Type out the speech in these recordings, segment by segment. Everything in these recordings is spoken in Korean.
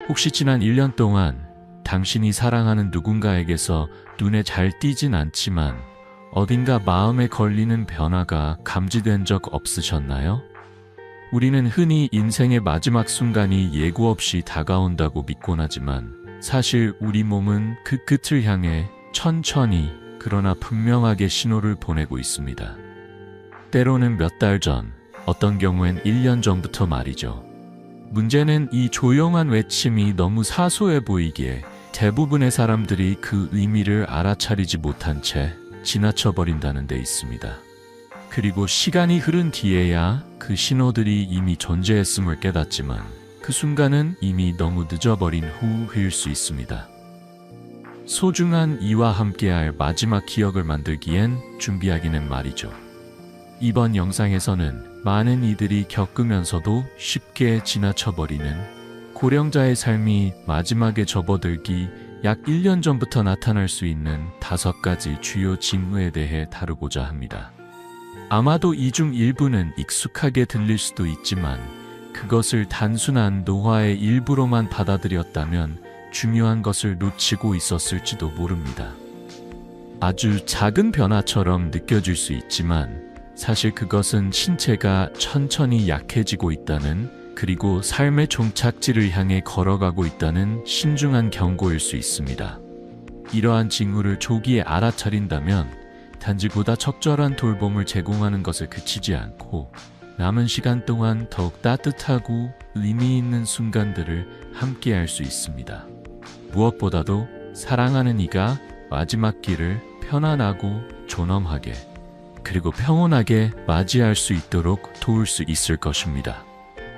혹시 지난 1년 동안 당신이 사랑하는 누군가에게서 눈에 잘 띄진 않지만 어딘가 마음에 걸리는 변화가 감지된 적 없으셨나요? 우리는 흔히 인생의 마지막 순간이 예고 없이 다가온다고 믿곤 하지만 사실 우리 몸은 그 끝을 향해 천천히 그러나 분명하게 신호를 보내고 있습니다. 때로는 몇 달 전, 어떤 경우엔 1년 전부터 말이죠. 문제는 이 조용한 외침이 너무 사소해 보이기에 대부분의 사람들이 그 의미를 알아차리지 못한 채 지나쳐버린다는 데 있습니다. 그리고 시간이 흐른 뒤에야 그 신호들이 이미 존재했음을 깨닫지만 그 순간은 이미 너무 늦어버린 후일 수 있습니다. 소중한 이와 함께할 마지막 기억을 만들기엔 준비하기는 말이죠. 이번 영상에서는 많은 이들이 겪으면서도 쉽게 지나쳐버리는 고령자의 삶이 마지막에 접어들기 약 1년 전부터 나타날 수 있는 5가지 주요 징후에 대해 다루고자 합니다. 아마도 이 중 일부는 익숙하게 들릴 수도 있지만 그것을 단순한 노화의 일부로만 받아들였다면 중요한 것을 놓치고 있었을지도 모릅니다. 아주 작은 변화처럼 느껴질 수 있지만 사실 그것은 신체가 천천히 약해지고 있다는, 그리고 삶의 종착지를 향해 걸어가고 있다는 신중한 경고일 수 있습니다. 이러한 징후를 조기에 알아차린다면 단지 보다 적절한 돌봄을 제공하는 것에 그치지 않고 남은 시간 동안 더욱 따뜻하고 의미 있는 순간들을 함께할 수 있습니다. 무엇보다도 사랑하는 이가 마지막 길을 편안하고 존엄하게 그리고 평온하게 맞이할 수 있도록 도울 수 있을 것입니다.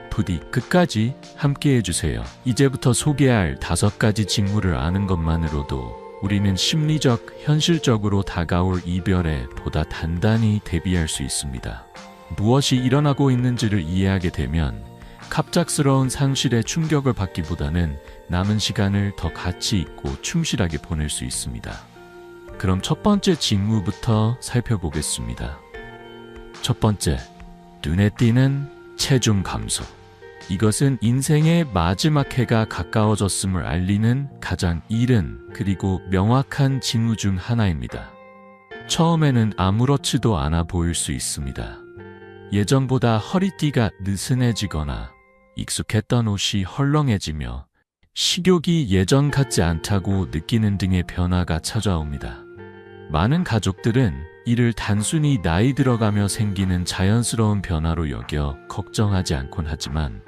부디 끝까지 함께 해주세요. 이제부터 소개할 5가지 징후를 아는 것만으로도 우리는 심리적, 현실적으로 다가올 이별에 보다 단단히 대비할 수 있습니다. 무엇이 일어나고 있는지를 이해하게 되면 갑작스러운 상실에 충격을 받기보다는 남은 시간을 더 가치 있고 충실하게 보낼 수 있습니다. 그럼 첫 번째 징후부터 살펴보겠습니다. 첫 번째, 눈에 띄는 체중 감소. 이것은 인생의 마지막 해가 가까워졌음을 알리는 가장 이른 그리고 명확한 징후 중 하나입니다. 처음에는 아무렇지도 않아 보일 수 있습니다. 예전보다 허리띠가 느슨해지거나 익숙했던 옷이 헐렁해지며 식욕이 예전 같지 않다고 느끼는 등의 변화가 찾아옵니다. 많은 가족들은 이를 단순히 나이 들어가며 생기는 자연스러운 변화로 여겨 걱정하지 않곤 하지만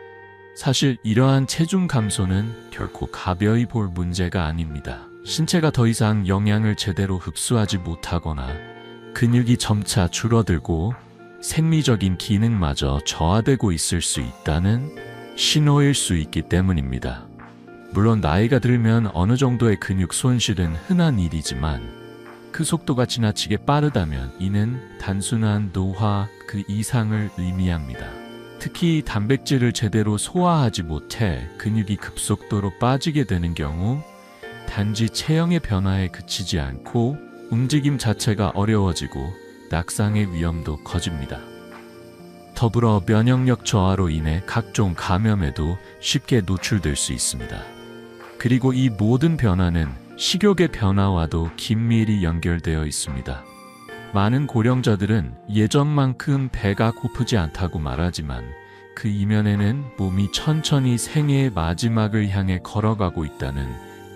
사실 이러한 체중 감소는 결코 가벼이 볼 문제가 아닙니다. 신체가 더 이상 영양을 제대로 흡수하지 못하거나 근육이 점차 줄어들고 생리적인 기능마저 저하되고 있을 수 있다는 신호일 수 있기 때문입니다. 물론 나이가 들면 어느 정도의 근육 손실은 흔한 일이지만 그 속도가 지나치게 빠르다면 이는 단순한 노화 그 이상을 의미합니다. 특히 단백질을 제대로 소화하지 못해 근육이 급속도로 빠지게 되는 경우 단지 체형의 변화에 그치지 않고 움직임 자체가 어려워지고 낙상의 위험도 커집니다. 더불어 면역력 저하로 인해 각종 감염에도 쉽게 노출될 수 있습니다. 그리고 이 모든 변화는 식욕의 변화와도 긴밀히 연결되어 있습니다. 많은 고령자들은 예전만큼 배가 고프지 않다고 말하지만 그 이면에는 몸이 천천히 생애의 마지막을 향해 걸어가고 있다는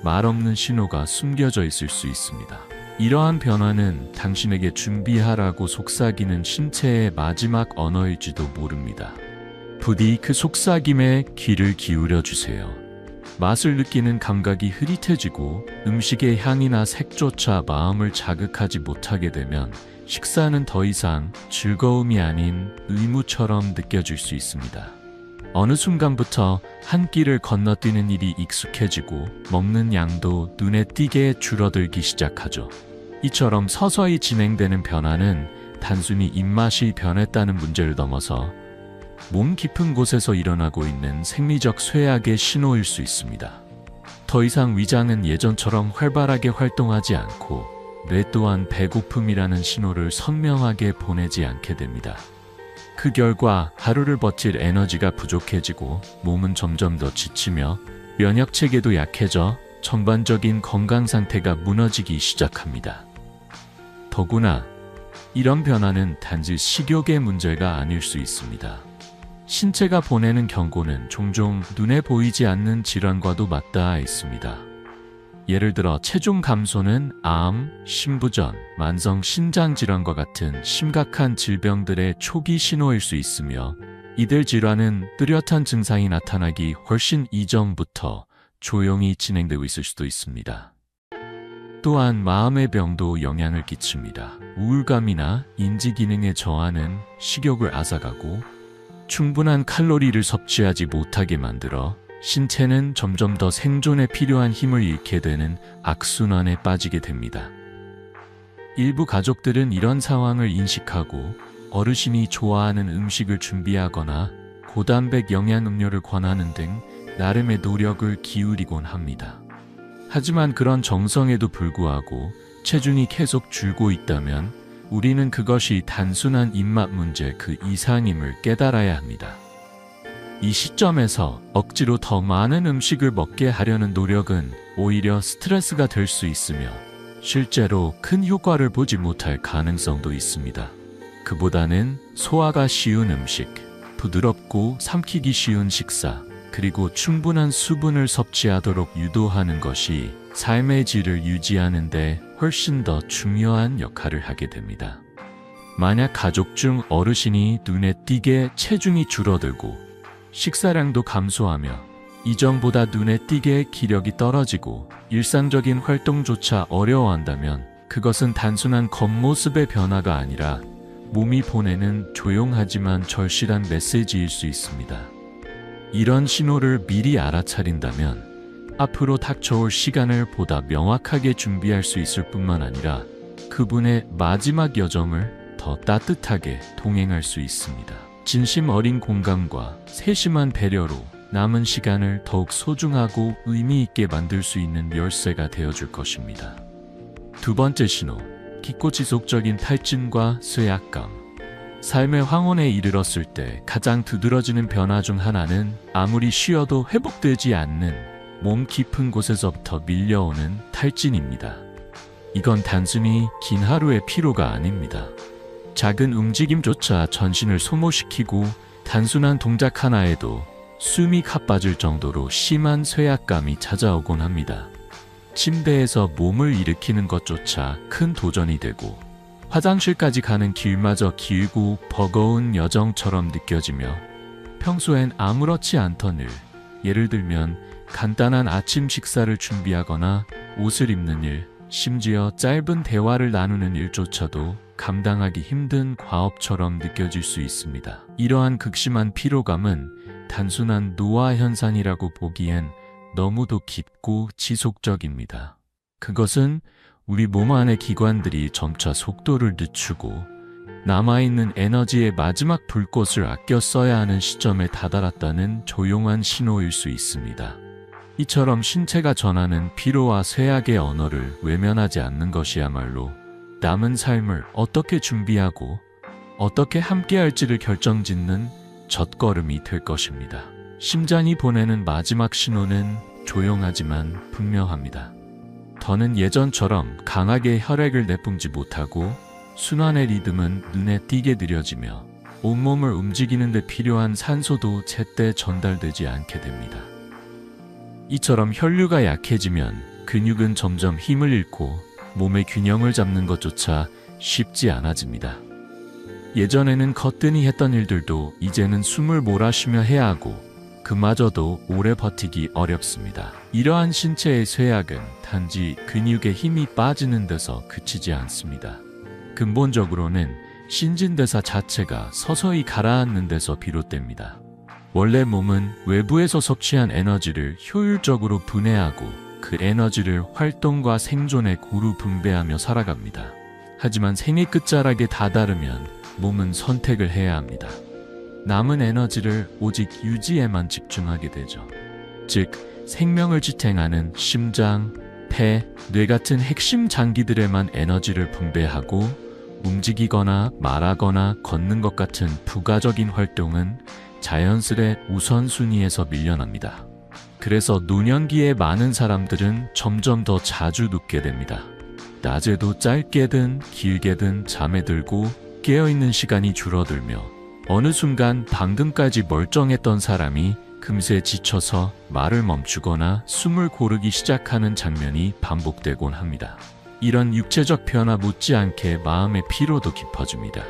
말없는 신호가 숨겨져 있을 수 있습니다. 이러한 변화는 당신에게 준비하라고 속삭이는 신체의 마지막 언어일지도 모릅니다. 부디 그 속삭임에 귀를 기울여 주세요. 맛을 느끼는 감각이 흐릿해지고 음식의 향이나 색조차 마음을 자극하지 못하게 되면 식사는 더 이상 즐거움이 아닌 의무처럼 느껴질 수 있습니다. 어느 순간부터 한 끼를 건너뛰는 일이 익숙해지고 먹는 양도 눈에 띄게 줄어들기 시작하죠. 이처럼 서서히 진행되는 변화는 단순히 입맛이 변했다는 문제를 넘어서 몸 깊은 곳에서 일어나고 있는 생리적 쇠약의 신호일 수 있습니다. 더 이상 위장은 예전처럼 활발하게 활동하지 않고 뇌 또한 배고픔이라는 신호를 선명하게 보내지 않게 됩니다. 그 결과 하루를 버틸 에너지가 부족해지고 몸은 점점 더 지치며 면역 체계도 약해져 전반적인 건강 상태가 무너지기 시작합니다. 더구나 이런 변화는 단지 식욕의 문제가 아닐 수 있습니다. 신체가 보내는 경고는 종종 눈에 보이지 않는 질환과도 맞닿아 있습니다. 예를 들어 체중 감소는 암, 심부전, 만성 신장 질환과 같은 심각한 질병들의 초기 신호일 수 있으며 이들 질환은 뚜렷한 증상이 나타나기 훨씬 이전부터 조용히 진행되고 있을 수도 있습니다. 또한 마음의 병도 영향을 끼칩니다. 우울감이나 인지 기능의 저하는 식욕을 앗아가고 충분한 칼로리를 섭취하지 못하게 만들어 신체는 점점 더 생존에 필요한 힘을 잃게 되는 악순환에 빠지게 됩니다. 일부 가족들은 이런 상황을 인식하고 어르신이 좋아하는 음식을 준비하거나 고단백 영양음료를 권하는 등 나름의 노력을 기울이곤 합니다. 하지만 그런 정성에도 불구하고 체중이 계속 줄고 있다면 우리는 그것이 단순한 입맛 문제 그 이상임을 깨달아야 합니다. 이 시점에서 억지로 더 많은 음식을 먹게 하려는 노력은 오히려 스트레스가 될 수 있으며 실제로 큰 효과를 보지 못할 가능성도 있습니다. 그보다는 소화가 쉬운 음식, 부드럽고 삼키기 쉬운 식사, 그리고 충분한 수분을 섭취하도록 유도하는 것이 삶의 질을 유지하는 데 훨씬 더 중요한 역할을 하게 됩니다. 만약 가족 중 어르신이 눈에 띄게 체중이 줄어들고 식사량도 감소하며 이전보다 눈에 띄게 기력이 떨어지고 일상적인 활동조차 어려워한다면 그것은 단순한 겉모습의 변화가 아니라 몸이 보내는 조용하지만 절실한 메시지일 수 있습니다. 이런 신호를 미리 알아차린다면 앞으로 닥쳐올 시간을 보다 명확하게 준비할 수 있을 뿐만 아니라 그분의 마지막 여정을 더 따뜻하게 동행할 수 있습니다. 진심 어린 공감과 세심한 배려로 남은 시간을 더욱 소중하고 의미 있게 만들 수 있는 열쇠가 되어줄 것입니다. 두 번째 신호, 깊고 지속적인 탈진과 쇠약감. 삶의 황혼에 이르렀을 때 가장 두드러지는 변화 중 하나는 아무리 쉬어도 회복되지 않는 몸 깊은 곳에서부터 밀려오는 탈진입니다. 이건 단순히 긴 하루의 피로가 아닙니다. 작은 움직임조차 전신을 소모시키고 단순한 동작 하나에도 숨이 가빠질 정도로 심한 쇠약감이 찾아오곤 합니다. 침대에서 몸을 일으키는 것조차 큰 도전이 되고 화장실까지 가는 길마저 길고 버거운 여정처럼 느껴지며 평소엔 아무렇지 않던 일, 예를 들면 간단한 아침 식사를 준비하거나 옷을 입는 일, 심지어 짧은 대화를 나누는 일조차도 감당하기 힘든 과업처럼 느껴질 수 있습니다. 이러한 극심한 피로감은 단순한 노화 현상이라고 보기엔 너무도 깊고 지속적입니다. 그것은 우리 몸 안의 기관들이 점차 속도를 늦추고 남아있는 에너지의 마지막 불꽃을 아껴 써야 하는 시점에 다다랐다는 조용한 신호일 수 있습니다. 이처럼 신체가 전하는 피로와 쇠약의 언어를 외면하지 않는 것이야말로 남은 삶을 어떻게 준비하고 어떻게 함께할지를 결정짓는 첫걸음이 될 것입니다. 심장이 보내는 마지막 신호는 조용하지만 분명합니다. 더는 예전처럼 강하게 혈액을 내뿜지 못하고 순환의 리듬은 눈에 띄게 느려지며 온몸을 움직이는 데 필요한 산소도 제때 전달되지 않게 됩니다. 이처럼 혈류가 약해지면 근육은 점점 힘을 잃고 몸의 균형을 잡는 것조차 쉽지 않아집니다. 예전에는 거뜬히 했던 일들도 이제는 숨을 몰아쉬며 해야 하고 그마저도 오래 버티기 어렵습니다. 이러한 신체의 쇠약은 단지 근육의 힘이 빠지는 데서 그치지 않습니다. 근본적으로는 신진대사 자체가 서서히 가라앉는 데서 비롯됩니다. 원래 몸은 외부에서 섭취한 에너지를 효율적으로 분해하고 그 에너지를 활동과 생존에 고루 분배하며 살아갑니다. 하지만 생의 끝자락에 다다르면 몸은 선택을 해야 합니다. 남은 에너지를 오직 유지에만 집중하게 되죠. 즉, 생명을 지탱하는 심장, 폐, 뇌 같은 핵심 장기들에만 에너지를 분배하고 움직이거나 말하거나 걷는 것 같은 부가적인 활동은 자연스레 우선순위에서 밀려납니다. 그래서 노년기에 많은 사람들은 점점 더 자주 눕게 됩니다. 낮에도 짧게든 길게든 잠에 들고 깨어있는 시간이 줄어들며 어느 순간 방금까지 멀쩡했던 사람이 금세 지쳐서 말을 멈추거나 숨을 고르기 시작하는 장면이 반복되곤 합니다. 이런 육체적 변화 못지않게 마음의 피로도 깊어집니다.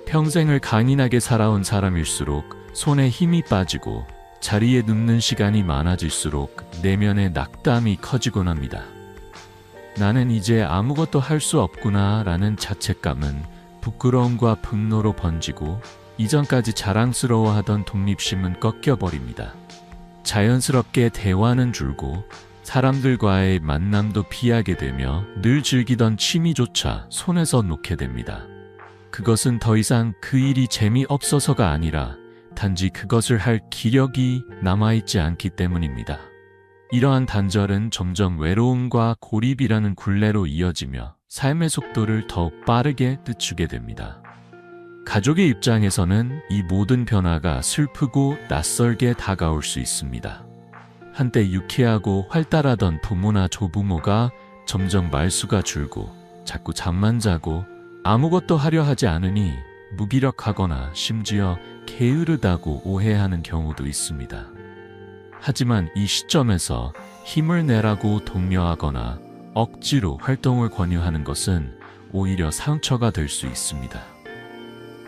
평생을 강인하게 살아온 사람일수록 손에 힘이 빠지고 자리에 눕는 시간이 많아질수록 내면의 낙담이 커지곤 합니다. 나는 이제 아무것도 할 수 없구나 라는 자책감은 부끄러움과 분노로 번지고 이전까지 자랑스러워하던 독립심은 꺾여버립니다. 자연스럽게 대화는 줄고 사람들과의 만남도 피하게 되며 늘 즐기던 취미조차 손에서 놓게 됩니다. 그것은 더 이상 그 일이 재미없어서가 아니라 단지 그것을 할 기력이 남아있지 않기 때문입니다. 이러한 단절은 점점 외로움과 고립이라는 굴레로 이어지며 삶의 속도를 더욱 빠르게 늦추게 됩니다. 가족의 입장에서는 이 모든 변화가 슬프고 낯설게 다가올 수 있습니다. 한때 유쾌하고 활달하던 부모나 조부모가 점점 말수가 줄고 자꾸 잠만 자고 아무것도 하려 하지 않으니 무기력하거나 심지어 게으르다고 오해하는 경우도 있습니다. 하지만 이 시점에서 힘을 내라고 독려하거나 억지로 활동을 권유하는 것은 오히려 상처가 될 수 있습니다.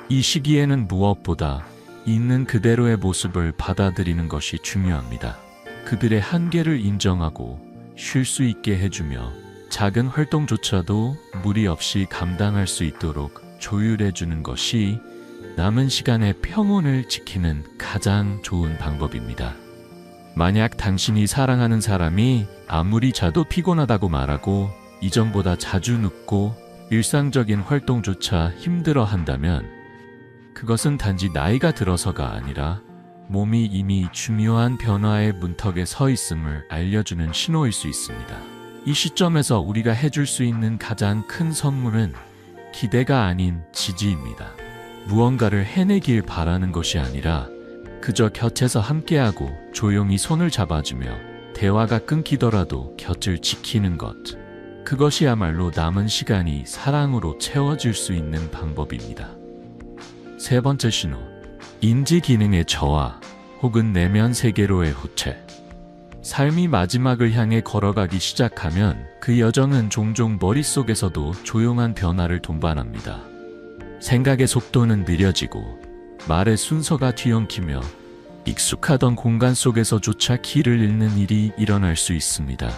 이 시기에는 무엇보다 있는 그대로의 모습을 받아들이는 것이 중요합니다. 그들의 한계를 인정하고 쉴 수 있게 해주며 작은 활동조차도 무리 없이 감당할 수 있도록 조율해주는 것이 남은 시간의 평온을 지키는 가장 좋은 방법입니다. 만약 당신이 사랑하는 사람이 아무리 자도 피곤하다고 말하고 이전보다 자주 눕고 일상적인 활동조차 힘들어 한다면 그것은 단지 나이가 들어서가 아니라 몸이 이미 중요한 변화의 문턱에 서 있음을 알려주는 신호일 수 있습니다. 이 시점에서 우리가 해줄 수 있는 가장 큰 선물은 기대가 아닌 지지입니다. 무언가를 해내길 바라는 것이 아니라 그저 곁에서 함께하고 조용히 손을 잡아주며 대화가 끊기더라도 곁을 지키는 것. 그것이야말로 남은 시간이 사랑으로 채워질 수 있는 방법입니다. 세 번째 신호. 인지 기능의 저하 혹은 내면 세계로의 후퇴. 삶이 마지막을 향해 걸어가기 시작하면 그 여정은 종종 머릿속에서도 조용한 변화를 동반합니다. 생각의 속도는 느려지고 말의 순서가 뒤엉키며 익숙하던 공간 속에서조차 길을 잃는 일이 일어날 수 있습니다.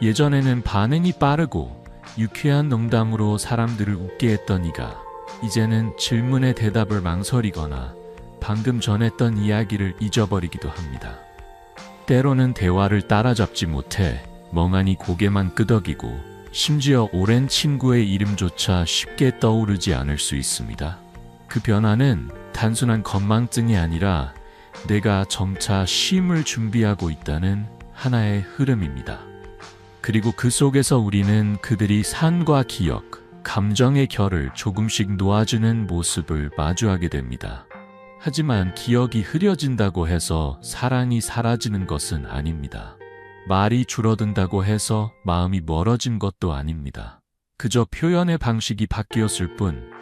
예전에는 반응이 빠르고 유쾌한 농담으로 사람들을 웃게 했던 이가 이제는 질문에 대답을 망설이거나 방금 전했던 이야기를 잊어버리기도 합니다. 때로는 대화를 따라잡지 못해 멍하니 고개만 끄덕이고 심지어 오랜 친구의 이름조차 쉽게 떠오르지 않을 수 있습니다. 그 변화는 단순한 건망증이 아니라 내가 점차 쉼을 준비하고 있다는 하나의 흐름입니다. 그리고 그 속에서 우리는 그들이 산과 기억, 감정의 결을 조금씩 놓아주는 모습을 마주하게 됩니다. 하지만 기억이 흐려진다고 해서 사랑이 사라지는 것은 아닙니다. 말이 줄어든다고 해서 마음이 멀어진 것도 아닙니다. 그저 표현의 방식이 바뀌었을 뿐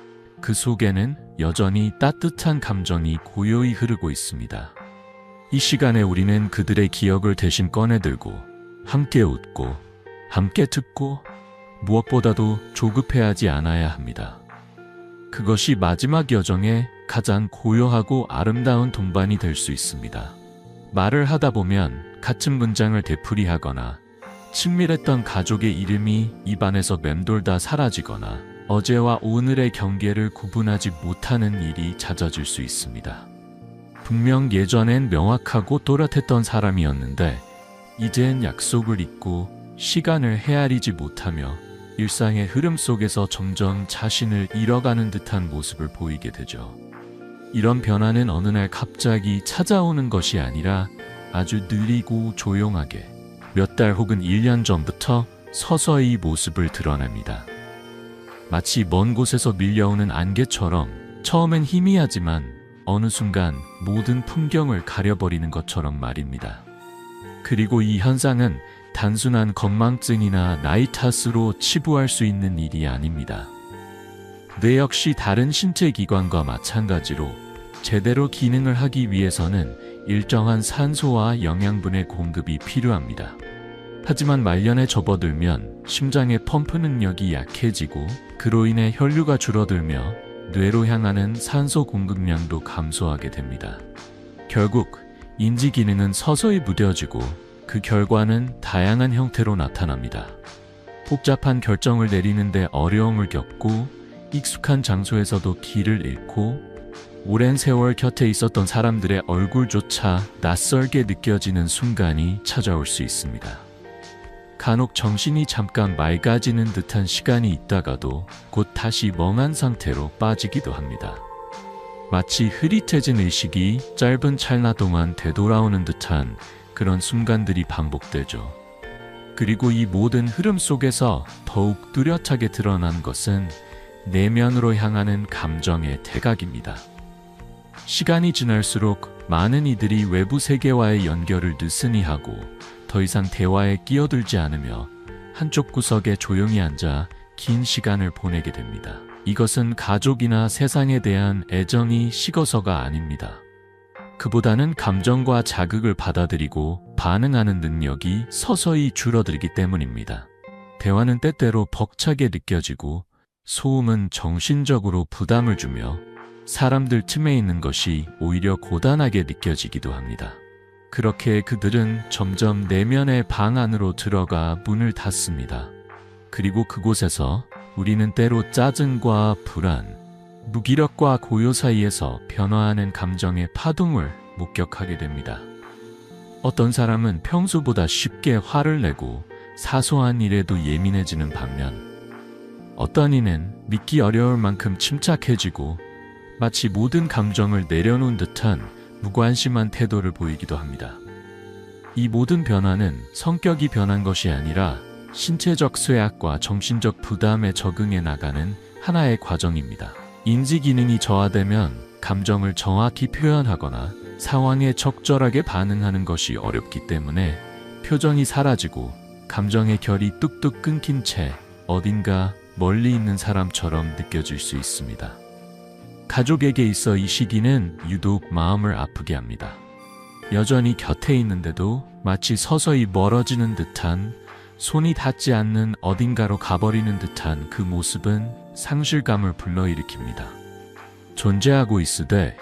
그 속에는 여전히 따뜻한 감정이 고요히 흐르고 있습니다. 이 시간에 우리는 그들의 기억을 대신 꺼내들고 함께 웃고 함께 듣고 무엇보다도 조급해하지 않아야 합니다. 그것이 마지막 여정의 가장 고요하고 아름다운 동반이 될 수 있습니다. 말을 하다 보면 같은 문장을 되풀이하거나 친밀했던 가족의 이름이 입안에서 맴돌다 사라지거나 어제와 오늘의 경계를 구분하지 못하는 일이 잦아질 수 있습니다. 분명 예전엔 명확하고 또렷했던 사람이었는데 이젠 약속을 잊고 시간을 헤아리지 못하며 일상의 흐름 속에서 점점 자신을 잃어가는 듯한 모습을 보이게 되죠. 이런 변화는 어느 날 갑자기 찾아오는 것이 아니라 아주 느리고 조용하게 몇 달 혹은 1년 전부터 서서히 모습을 드러냅니다. 마치 먼 곳에서 밀려오는 안개처럼 처음엔 희미하지만 어느 순간 모든 풍경을 가려버리는 것처럼 말입니다. 그리고 이 현상은 단순한 건망증이나 나이 탓으로 치부할 수 있는 일이 아닙니다. 뇌 역시 다른 신체 기관과 마찬가지로 제대로 기능을 하기 위해서는 일정한 산소와 영양분의 공급이 필요합니다. 하지만 말년에 접어들면 심장의 펌프 능력이 약해지고 그로 인해 혈류가 줄어들며 뇌로 향하는 산소 공급량도 감소하게 됩니다. 결국 인지 기능은 서서히 무뎌지고 그 결과는 다양한 형태로 나타납니다. 복잡한 결정을 내리는데 어려움을 겪고 익숙한 장소에서도 길을 잃고 오랜 세월 곁에 있었던 사람들의 얼굴조차 낯설게 느껴지는 순간이 찾아올 수 있습니다. 간혹 정신이 잠깐 맑아지는 듯한 시간이 있다가도 곧 다시 멍한 상태로 빠지기도 합니다. 마치 흐릿해진 의식이 짧은 찰나 동안 되돌아오는 듯한 그런 순간들이 반복되죠. 그리고 이 모든 흐름 속에서 더욱 뚜렷하게 드러난 것은 내면으로 향하는 감정의 태각입니다. 시간이 지날수록 많은 이들이 외부 세계와의 연결을 느슨히 하고 더 이상 대화에 끼어들지 않으며 한쪽 구석에 조용히 앉아 긴 시간을 보내게 됩니다. 이것은 가족이나 세상에 대한 애정이 식어서가 아닙니다. 그보다는 감정과 자극을 받아들이고 반응하는 능력이 서서히 줄어들기 때문입니다. 대화는 때때로 벅차게 느껴지고 소음은 정신적으로 부담을 주며 사람들 틈에 있는 것이 오히려 고단하게 느껴지기도 합니다. 그렇게 그들은 점점 내면의 방 안으로 들어가 문을 닫습니다. 그리고 그곳에서 우리는 때로 짜증과 불안, 무기력과 고요 사이에서 변화하는 감정의 파동을 목격하게 됩니다. 어떤 사람은 평소보다 쉽게 화를 내고 사소한 일에도 예민해지는 반면 어떤 이는 믿기 어려울 만큼 침착해지고 마치 모든 감정을 내려놓은 듯한 무관심한 태도를 보이기도 합니다. 이 모든 변화는 성격이 변한 것이 아니라 신체적 쇠약과 정신적 부담에 적응해 나가는 하나의 과정입니다. 인지 기능이 저하되면 감정을 정확히 표현하거나 상황에 적절하게 반응하는 것이 어렵기 때문에 표정이 사라지고 감정의 결이 뚝뚝 끊긴 채 어딘가 멀리 있는 사람처럼 느껴질 수 있습니다. 가족에게 있어 이 시기는 유독 마음을 아프게 합니다. 여전히 곁에 있는데도 마치 서서히 멀어지는 듯한, 손이 닿지 않는 어딘가로 가버리는 듯한 그 모습은 상실감을 불러일으킵니다. 존재하고 있으되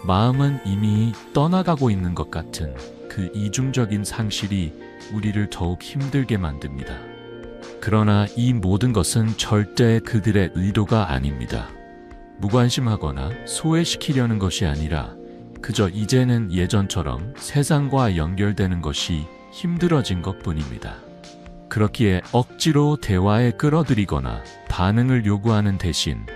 마음은 이미 떠나가고 있는 것 같은 그 이중적인 상실이 우리를 더욱 힘들게 만듭니다. 그러나 이 모든 것은 절대 그들의 의도가 아닙니다. 무관심하거나 소외시키려는 것이 아니라 그저 이제는 예전처럼 세상과 연결되는 것이 힘들어진 것뿐입니다. 그렇기에 억지로 대화에 끌어들이거나 반응을 요구하는 대신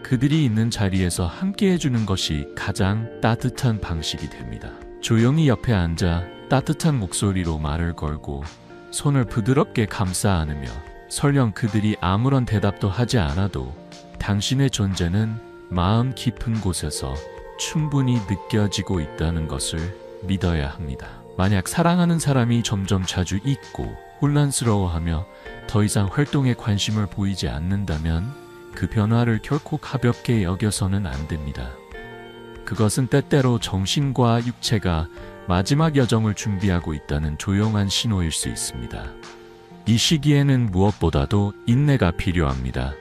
그들이 있는 자리에서 함께 해주는 것이 가장 따뜻한 방식이 됩니다. 조용히 옆에 앉아 따뜻한 목소리로 말을 걸고 손을 부드럽게 감싸 안으며 설령 그들이 아무런 대답도 하지 않아도 당신의 존재는 마음 깊은 곳에서 충분히 느껴지고 있다는 것을 믿어야 합니다. 만약 사랑하는 사람이 점점 자주 잊고 혼란스러워하며 더 이상 활동에 관심을 보이지 않는다면 그 변화를 결코 가볍게 여겨서는 안 됩니다. 그것은 때때로 정신과 육체가 마지막 여정을 준비하고 있다는 조용한 신호일 수 있습니다. 이 시기에는 무엇보다도 인내가 필요합니다.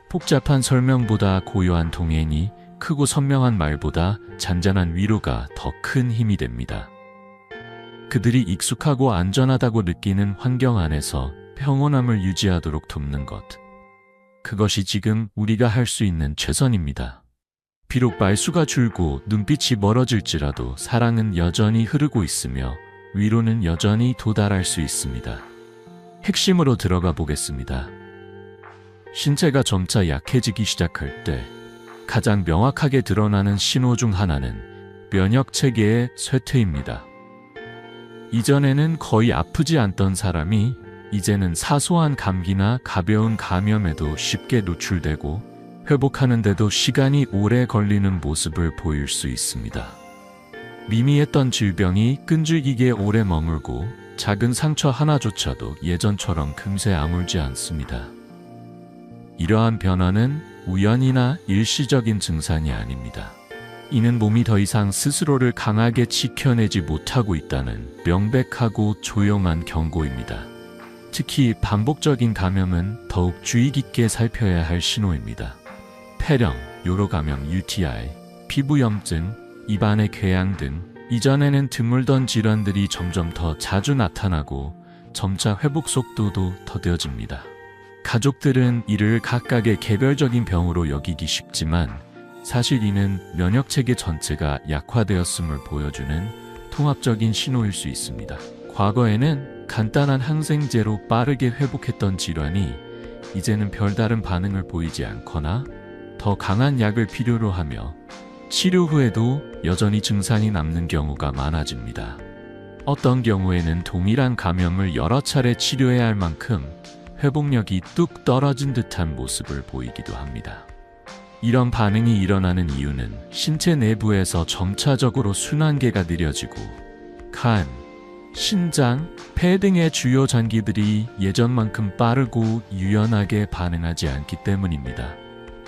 복잡한 설명보다 고요한 동행이, 크고 선명한 말보다 잔잔한 위로가 더 큰 힘이 됩니다. 그들이 익숙하고 안전하다고 느끼는 환경 안에서 평온함을 유지하도록 돕는 것. 그것이 지금 우리가 할 수 있는 최선입니다. 비록 말수가 줄고 눈빛이 멀어질지라도 사랑은 여전히 흐르고 있으며 위로는 여전히 도달할 수 있습니다. 핵심으로 들어가 보겠습니다. 신체가 점차 약해지기 시작할 때 가장 명확하게 드러나는 신호 중 하나는 면역 체계의 쇠퇴입니다. 이전에는 거의 아프지 않던 사람이 이제는 사소한 감기나 가벼운 감염에도 쉽게 노출되고 회복하는데도 시간이 오래 걸리는 모습을 보일 수 있습니다. 미미했던 질병이 끈질기게 오래 머물고 작은 상처 하나조차도 예전처럼 금세 아물지 않습니다. 이러한 변화는 우연이나 일시적인 증상이 아닙니다. 이는 몸이 더 이상 스스로를 강하게 지켜내지 못하고 있다는 명백하고 조용한 경고입니다. 특히 반복적인 감염은 더욱 주의 깊게 살펴야 할 신호입니다. 폐렴, 요로감염, UTI, 피부염증, 입안의 궤양 등 이전에는 드물던 질환들이 점점 더 자주 나타나고 점차 회복 속도도 더뎌집니다. 가족들은 이를 각각의 개별적인 병으로 여기기 쉽지만 사실 이는 면역체계 전체가 약화되었음을 보여주는 통합적인 신호일 수 있습니다. 과거에는 간단한 항생제로 빠르게 회복했던 질환이 이제는 별다른 반응을 보이지 않거나 더 강한 약을 필요로 하며 치료 후에도 여전히 증상이 남는 경우가 많아집니다. 어떤 경우에는 동일한 감염을 여러 차례 치료해야 할 만큼 회복력이 뚝 떨어진 듯한 모습을 보이기도 합니다. 이런 반응이 일어나는 이유는 신체 내부에서 점차적으로 순환계가 느려지고 간, 신장, 폐 등의 주요 장기들이 예전만큼 빠르고 유연하게 반응하지 않기 때문입니다.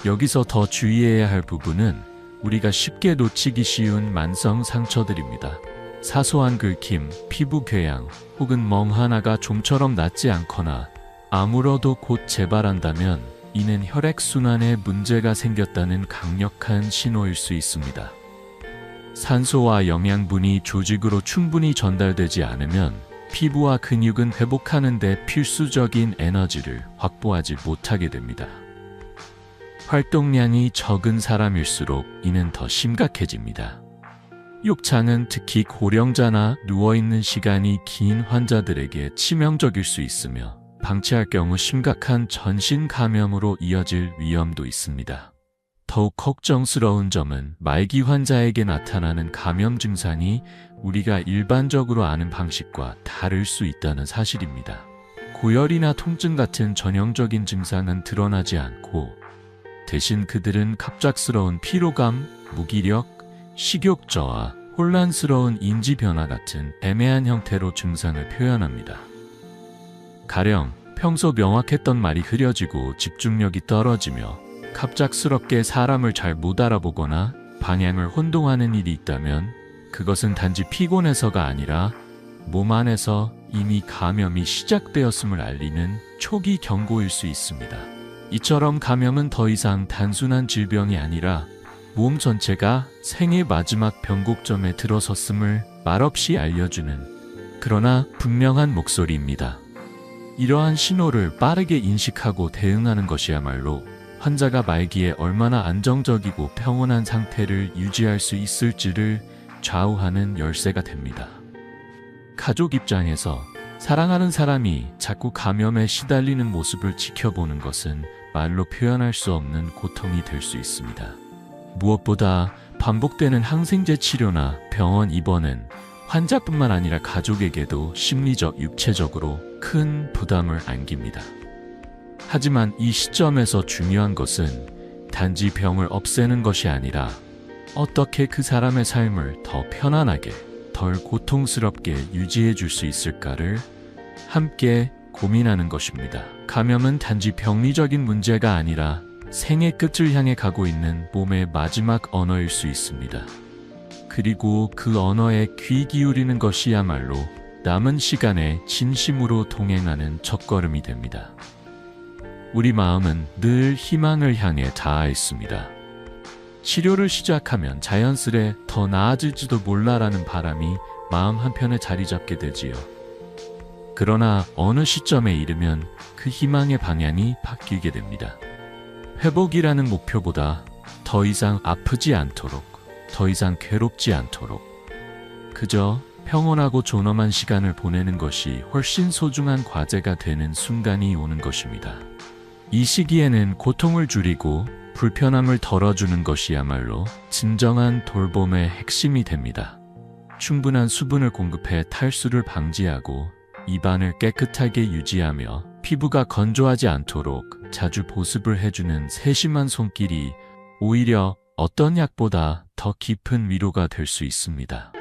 여기서 더 주의해야 할 부분은 우리가 쉽게 놓치기 쉬운 만성 상처들입니다. 사소한 긁힘, 피부 궤양 혹은 멍 하나가 좀처럼 낫지 않거나 아물어도 곧 재발한다면 이는 혈액순환에 문제가 생겼다는 강력한 신호일 수 있습니다. 산소와 영양분이 조직으로 충분히 전달되지 않으면 피부와 근육은 회복하는 데 필수적인 에너지를 확보하지 못하게 됩니다. 활동량이 적은 사람일수록 이는 더 심각해집니다. 욕창은 특히 고령자나 누워있는 시간이 긴 환자들에게 치명적일 수 있으며 방치할 경우 심각한 전신 감염으로 이어질 위험도 있습니다. 더욱 걱정스러운 점은 말기 환자에게 나타나는 감염 증상이 우리가 일반적으로 아는 방식과 다를 수 있다는 사실입니다. 고열이나 통증 같은 전형적인 증상은 드러나지 않고 대신 그들은 갑작스러운 피로감, 무기력, 식욕 저하, 혼란스러운 인지 변화 같은 애매한 형태로 증상을 표현합니다. 가령 평소 명확했던 말이 흐려지고 집중력이 떨어지며 갑작스럽게 사람을 잘 못 알아보거나 방향을 혼동하는 일이 있다면 그것은 단지 피곤해서가 아니라 몸 안에서 이미 감염이 시작되었음을 알리는 초기 경고일 수 있습니다. 이처럼 감염은 더 이상 단순한 질병이 아니라 몸 전체가 생의 마지막 변곡점에 들어섰음을 말없이 알려주는 그러나 분명한 목소리입니다. 이러한 신호를 빠르게 인식하고 대응하는 것이야말로 환자가 말기에 얼마나 안정적이고 평온한 상태를 유지할 수 있을지를 좌우하는 열쇠가 됩니다. 가족 입장에서 사랑하는 사람이 자꾸 감염에 시달리는 모습을 지켜보는 것은 말로 표현할 수 없는 고통이 될 수 있습니다. 무엇보다 반복되는 항생제 치료나 병원 입원은 환자뿐만 아니라 가족에게도 심리적, 육체적으로 큰 부담을 안깁니다. 하지만 이 시점에서 중요한 것은 단지 병을 없애는 것이 아니라 어떻게 그 사람의 삶을 더 편안하게, 덜 고통스럽게 유지해 줄 수 있을까를 함께 고민하는 것입니다. 감염은 단지 병리적인 문제가 아니라 생의 끝을 향해 가고 있는 몸의 마지막 언어일 수 있습니다. 그리고 그 언어에 귀 기울이는 것이야말로 남은 시간에 진심으로 동행하는 첫걸음이 됩니다. 우리 마음은 늘 희망을 향해 닿아 있습니다. 치료를 시작하면 자연스레 더 나아질지도 몰라라는 바람이 마음 한편에 자리 잡게 되지요. 그러나 어느 시점에 이르면 그 희망의 방향이 바뀌게 됩니다. 회복이라는 목표보다 더 이상 아프지 않도록, 더 이상 괴롭지 않도록, 그저 평온하고 존엄한 시간을 보내는 것이 훨씬 소중한 과제가 되는 순간이 오는 것입니다. 이 시기에는 고통을 줄이고 불편함을 덜어주는 것이야말로 진정한 돌봄의 핵심이 됩니다. 충분한 수분을 공급해 탈수를 방지하고 입안을 깨끗하게 유지하며 피부가 건조하지 않도록 자주 보습을 해주는 세심한 손길이 오히려 어떤 약보다 더 깊은 위로가 될 수 있습니다.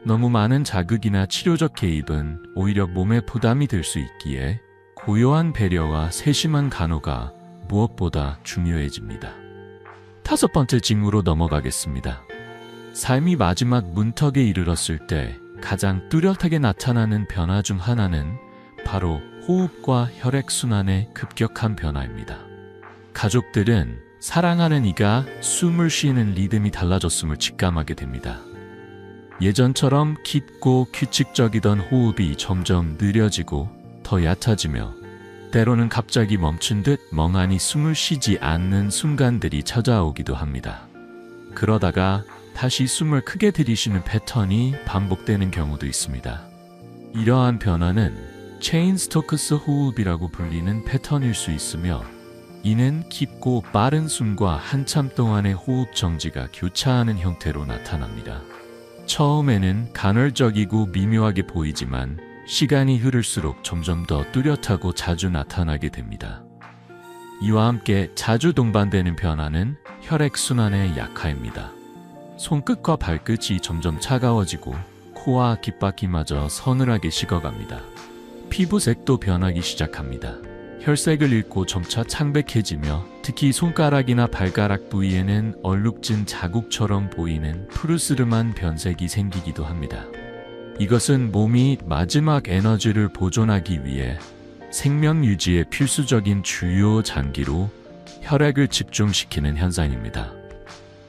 너무 많은 자극이나 치료적 개입은 오히려 몸에 부담이 될 수 있기에 고요한 배려와 세심한 간호가 무엇보다 중요해집니다. 5번째 징후로 넘어가겠습니다. 삶이 마지막 문턱에 이르렀을 때 가장 뚜렷하게 나타나는 변화 중 하나는 바로 호흡과 혈액순환의 급격한 변화입니다. 가족들은 사랑하는 이가 숨을 쉬는 리듬이 달라졌음을 직감하게 됩니다. 예전처럼 깊고 규칙적이던 호흡이 점점 느려지고 더 얕아지며 때로는 갑자기 멈춘 듯 멍하니 숨을 쉬지 않는 순간들이 찾아오기도 합니다. 그러다가 다시 숨을 크게 들이쉬는 패턴이 반복되는 경우도 있습니다. 이러한 변화는 체인 스토크스 호흡이라고 불리는 패턴일 수 있으며 이는 깊고 빠른 숨과 한참 동안의 호흡 정지가 교차하는 형태로 나타납니다. 처음에는 간헐적이고 미묘하게 보이지만 시간이 흐를수록 점점 더 뚜렷하고 자주 나타나게 됩니다. 이와 함께 자주 동반되는 변화는 혈액순환의 약화입니다. 손끝과 발끝이 점점 차가워지고 코와 귓바퀴마저 서늘하게 식어갑니다. 피부색도 변하기 시작합니다. 혈색을 잃고 점차 창백해지며 특히 손가락이나 발가락 부위에는 얼룩진 자국처럼 보이는 푸르스름한 변색이 생기기도 합니다. 이것은 몸이 마지막 에너지를 보존하기 위해 생명 유지의 필수적인 주요 장기로 혈액을 집중시키는 현상입니다.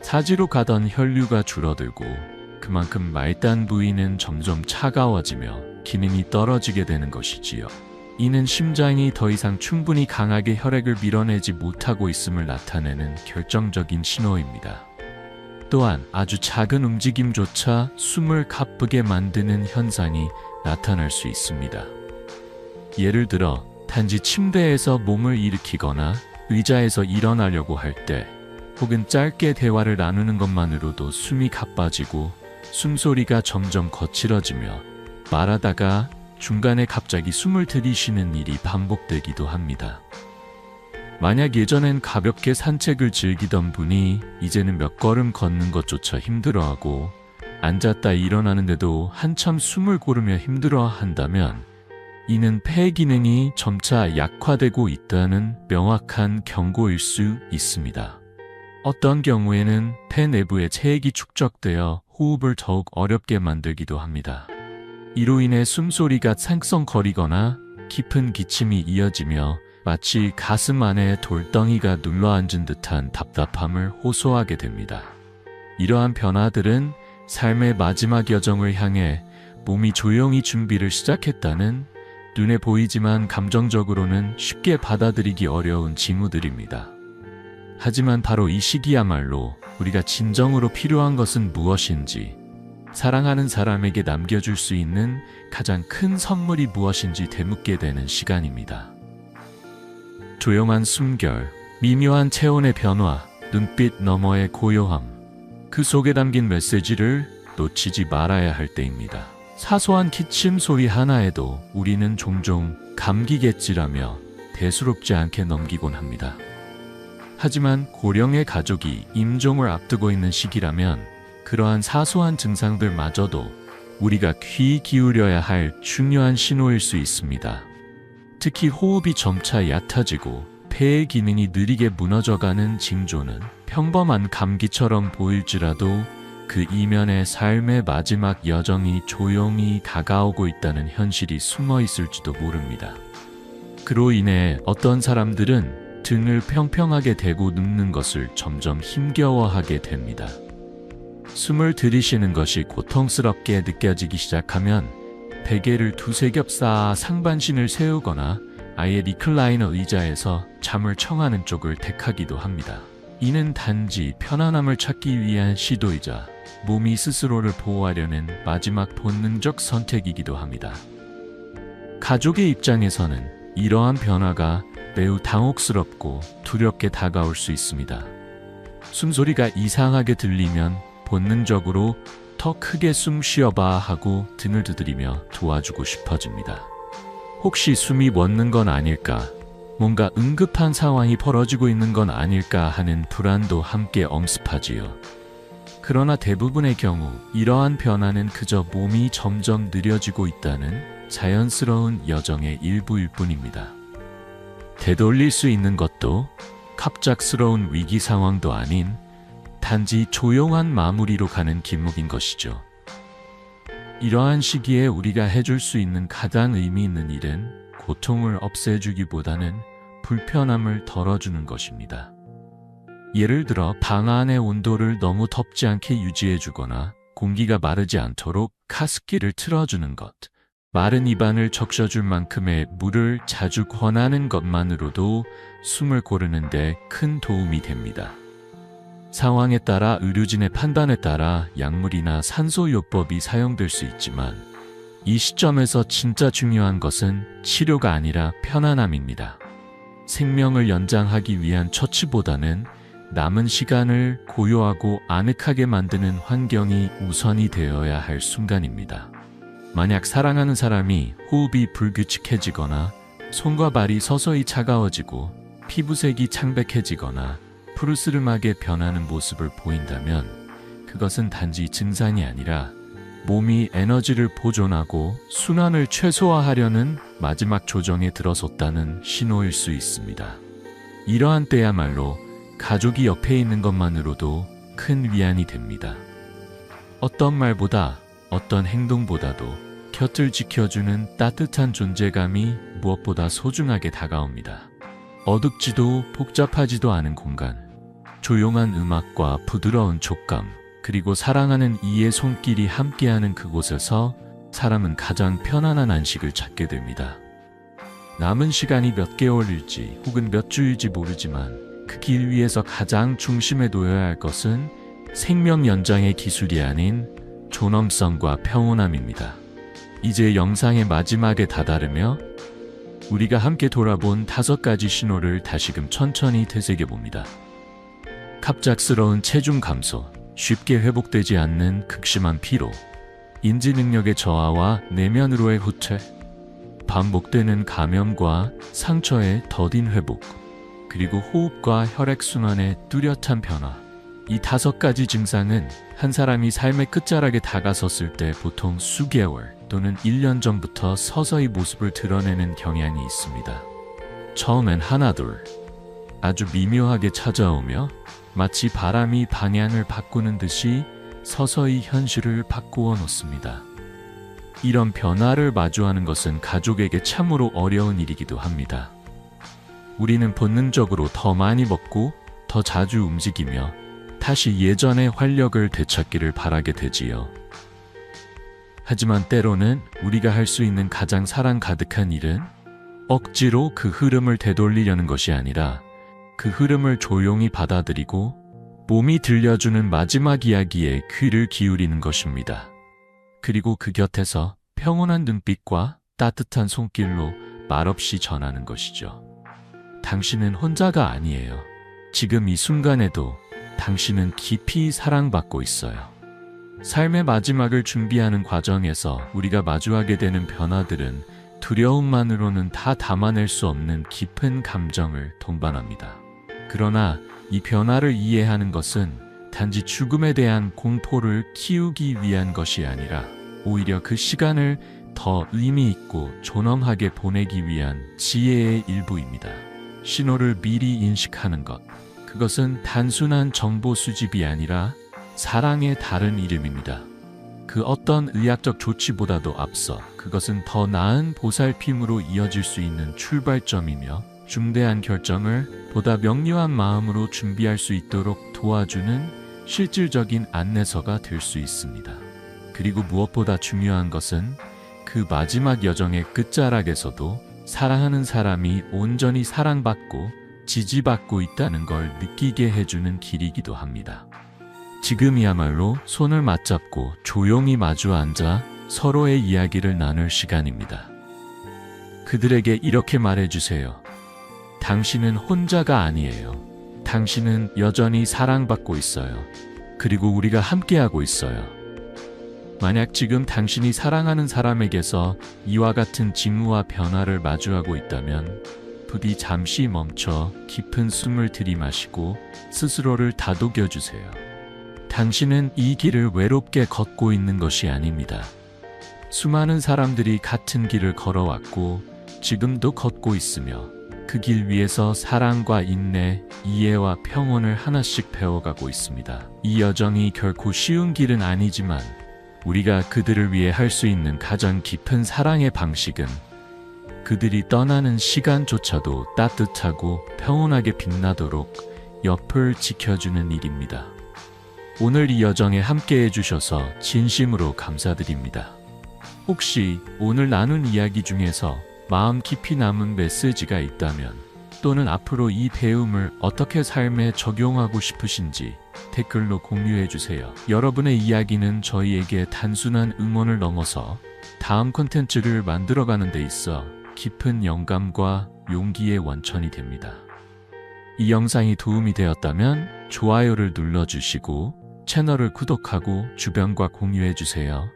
사지로 가던 혈류가 줄어들고 그만큼 말단 부위는 점점 차가워지며 기능이 떨어지게 되는 것이지요. 이는 심장이 더 이상 충분히 강하게 혈액을 밀어내지 못하고 있음을 나타내는 결정적인 신호입니다. 또한 아주 작은 움직임조차 숨을 가쁘게 만드는 현상이 나타날 수 있습니다. 예를 들어 단지 침대에서 몸을 일으키거나 의자에서 일어나려고 할 때 혹은 짧게 대화를 나누는 것만으로도 숨이 가빠지고 숨소리가 점점 거칠어지며 말하다가 중간에 갑자기 숨을 들이쉬는 일이 반복되기도 합니다. 만약 예전엔 가볍게 산책을 즐기던 분이 이제는 몇 걸음 걷는 것조차 힘들어하고 앉았다 일어나는데도 한참 숨을 고르며 힘들어한다면 이는 폐 기능이 점차 약화되고 있다는 명확한 경고일 수 있습니다. 어떤 경우에는 폐 내부에 체액이 축적되어 호흡을 더욱 어렵게 만들기도 합니다. 이로 인해 숨소리가 쌩썽거리거나 깊은 기침이 이어지며 마치 가슴 안에 돌덩이가 눌러앉은 듯한 답답함을 호소하게 됩니다. 이러한 변화들은 삶의 마지막 여정을 향해 몸이 조용히 준비를 시작했다는 눈에 보이지만 감정적으로는 쉽게 받아들이기 어려운 징후들입니다. 하지만 바로 이 시기야말로 우리가 진정으로 필요한 것은 무엇인지, 사랑하는 사람에게 남겨줄 수 있는 가장 큰 선물이 무엇인지 되묻게 되는 시간입니다. 조용한 숨결, 미묘한 체온의 변화, 눈빛 너머의 고요함, 그 속에 담긴 메시지를 놓치지 말아야 할 때입니다. 사소한 기침 소리 하나에도 우리는 종종 감기겠지라며 대수롭지 않게 넘기곤 합니다. 하지만 고령의 가족이 임종을 앞두고 있는 시기라면 그러한 사소한 증상들마저도 우리가 귀 기울여야 할 중요한 신호일 수 있습니다. 특히 호흡이 점차 얕아지고 폐의 기능이 느리게 무너져가는 징조는 평범한 감기처럼 보일지라도 그 이면에 삶의 마지막 여정이 조용히 다가오고 있다는 현실이 숨어 있을지도 모릅니다. 그로 인해 어떤 사람들은 등을 평평하게 대고 눕는 것을 점점 힘겨워하게 됩니다. 숨을 들이쉬는 것이 고통스럽게 느껴지기 시작하면 베개를 두세 겹 쌓아 상반신을 세우거나 아예 리클라이너 의자에서 잠을 청하는 쪽을 택하기도 합니다. 이는 단지 편안함을 찾기 위한 시도이자 몸이 스스로를 보호하려는 마지막 본능적 선택이기도 합니다. 가족의 입장에서는 이러한 변화가 매우 당혹스럽고 두렵게 다가올 수 있습니다. 숨소리가 이상하게 들리면 본능적으로 더 크게 숨 쉬어봐 하고 등을 두드리며 도와주고 싶어집니다. 혹시 숨이 멎는 건 아닐까? 뭔가 응급한 상황이 벌어지고 있는 건 아닐까 하는 불안도 함께 엄습하지요. 그러나 대부분의 경우 이러한 변화는 그저 몸이 점점 느려지고 있다는 자연스러운 여정의 일부일 뿐입니다. 되돌릴 수 있는 것도 갑작스러운 위기 상황도 아닌 단지 조용한 마무리로 가는 길목인 것이죠. 이러한 시기에 우리가 해줄 수 있는 가장 의미 있는 일은 고통을 없애주기보다는 불편함을 덜어주는 것입니다. 예를 들어 방 안의 온도를 너무 덥지 않게 유지해주거나 공기가 마르지 않도록 가습기를 틀어주는 것, 마른 입안을 적셔줄 만큼의 물을 자주 권하는 것만으로도 숨을 고르는데 큰 도움이 됩니다. 상황에 따라 의료진의 판단에 따라 약물이나 산소요법이 사용될 수 있지만 이 시점에서 진짜 중요한 것은 치료가 아니라 편안함입니다. 생명을 연장하기 위한 처치보다는 남은 시간을 고요하고 아늑하게 만드는 환경이 우선이 되어야 할 순간입니다. 만약 사랑하는 사람이 호흡이 불규칙해지거나 손과 발이 서서히 차가워지고 피부색이 창백해지거나 푸르스름하게 변하는 모습을 보인다면 그것은 단지 증상이 아니라 몸이 에너지를 보존하고 순환을 최소화하려는 마지막 조정에 들어섰다는 신호일 수 있습니다. 이러한 때야말로 가족이 옆에 있는 것만으로도 큰 위안이 됩니다. 어떤 말보다 어떤 행동보다도 곁을 지켜주는 따뜻한 존재감이 무엇보다 소중하게 다가옵니다. 어둡지도 복잡하지도 않은 공간, 조용한 음악과 부드러운 촉감, 그리고 사랑하는 이의 손길이 함께하는 그곳에서 사람은 가장 편안한 안식을 찾게 됩니다. 남은 시간이 몇 개월일지 혹은 몇 주일지 모르지만 그 길 위에서 가장 중심에 놓여야 할 것은 생명 연장의 기술이 아닌 존엄성과 평온함입니다. 이제 영상의 마지막에 다다르며 우리가 함께 돌아본 5가지 신호를 다시금 천천히 되새겨 봅니다. 갑작스러운 체중 감소, 쉽게 회복되지 않는 극심한 피로, 인지 능력의 저하와 내면으로의 후퇴, 반복되는 감염과 상처의 더딘 회복, 그리고 호흡과 혈액순환의 뚜렷한 변화. 이 5가지 증상은 한 사람이 삶의 끝자락에 다가섰을 때 보통 수개월 또는 1년 전부터 서서히 모습을 드러내는 경향이 있습니다. 처음엔 하나둘 아주 미묘하게 찾아오며 마치 바람이 방향을 바꾸는 듯이 서서히 현실을 바꾸어 놓습니다. 이런 변화를 마주하는 것은 가족에게 참으로 어려운 일이기도 합니다. 우리는 본능적으로 더 많이 먹고 더 자주 움직이며 다시 예전의 활력을 되찾기를 바라게 되지요. 하지만 때로는 우리가 할 수 있는 가장 사랑 가득한 일은 억지로 그 흐름을 되돌리려는 것이 아니라 그 흐름을 조용히 받아들이고 몸이 들려주는 마지막 이야기에 귀를 기울이는 것입니다. 그리고 그 곁에서 평온한 눈빛과 따뜻한 손길로 말없이 전하는 것이죠. 당신은 혼자가 아니에요. 지금 이 순간에도 당신은 깊이 사랑받고 있어요. 삶의 마지막을 준비하는 과정에서 우리가 마주하게 되는 변화들은 두려움만으로는 다 담아낼 수 없는 깊은 감정을 동반합니다. 그러나 이 변화를 이해하는 것은 단지 죽음에 대한 공포를 키우기 위한 것이 아니라 오히려 그 시간을 더 의미 있고 존엄하게 보내기 위한 지혜의 일부입니다. 신호를 미리 인식하는 것, 그것은 단순한 정보 수집이 아니라 사랑의 다른 이름입니다. 그 어떤 의학적 조치보다도 앞서 그것은 더 나은 보살핌으로 이어질 수 있는 출발점이며 중대한 결정을 보다 명료한 마음으로 준비할 수 있도록 도와주는 실질적인 안내서가 될 수 있습니다. 그리고 무엇보다 중요한 것은 그 마지막 여정의 끝자락에서도 사랑하는 사람이 온전히 사랑받고 지지받고 있다는 걸 느끼게 해주는 길이기도 합니다. 지금이야말로 손을 맞잡고 조용히 마주 앉아 서로의 이야기를 나눌 시간입니다. 그들에게 이렇게 말해주세요. 당신은 혼자가 아니에요. 당신은 여전히 사랑받고 있어요. 그리고 우리가 함께하고 있어요. 만약 지금 당신이 사랑하는 사람에게서 이와 같은 징후와 변화를 마주하고 있다면 부디 잠시 멈춰 깊은 숨을 들이마시고 스스로를 다독여 주세요. 당신은 이 길을 외롭게 걷고 있는 것이 아닙니다. 수많은 사람들이 같은 길을 걸어왔고 지금도 걷고 있으며 그 길 위에서 사랑과 인내, 이해와 평온을 하나씩 배워가고 있습니다. 이 여정이 결코 쉬운 길은 아니지만 우리가 그들을 위해 할 수 있는 가장 깊은 사랑의 방식은 그들이 떠나는 시간조차도 따뜻하고 평온하게 빛나도록 옆을 지켜주는 일입니다. 오늘 이 여정에 함께 해주셔서 진심으로 감사드립니다. 혹시 오늘 나눈 이야기 중에서 마음 깊이 남은 메시지가 있다면 또는 앞으로 이 배움을 어떻게 삶에 적용하고 싶으신지 댓글로 공유해주세요. 여러분의 이야기는 저희에게 단순한 응원을 넘어서 다음 콘텐츠를 만들어가는 데 있어 깊은 영감과 용기의 원천이 됩니다. 이 영상이 도움이 되었다면 좋아요를 눌러주시고 채널을 구독하고 주변과 공유해주세요.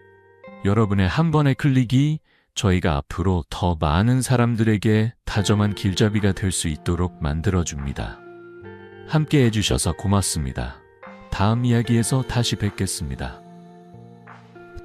여러분의 한 번의 클릭이 저희가 앞으로 더 많은 사람들에게 다정한 길잡이가 될 수 있도록 만들어줍니다. 함께 해주셔서 고맙습니다. 다음 이야기에서 다시 뵙겠습니다.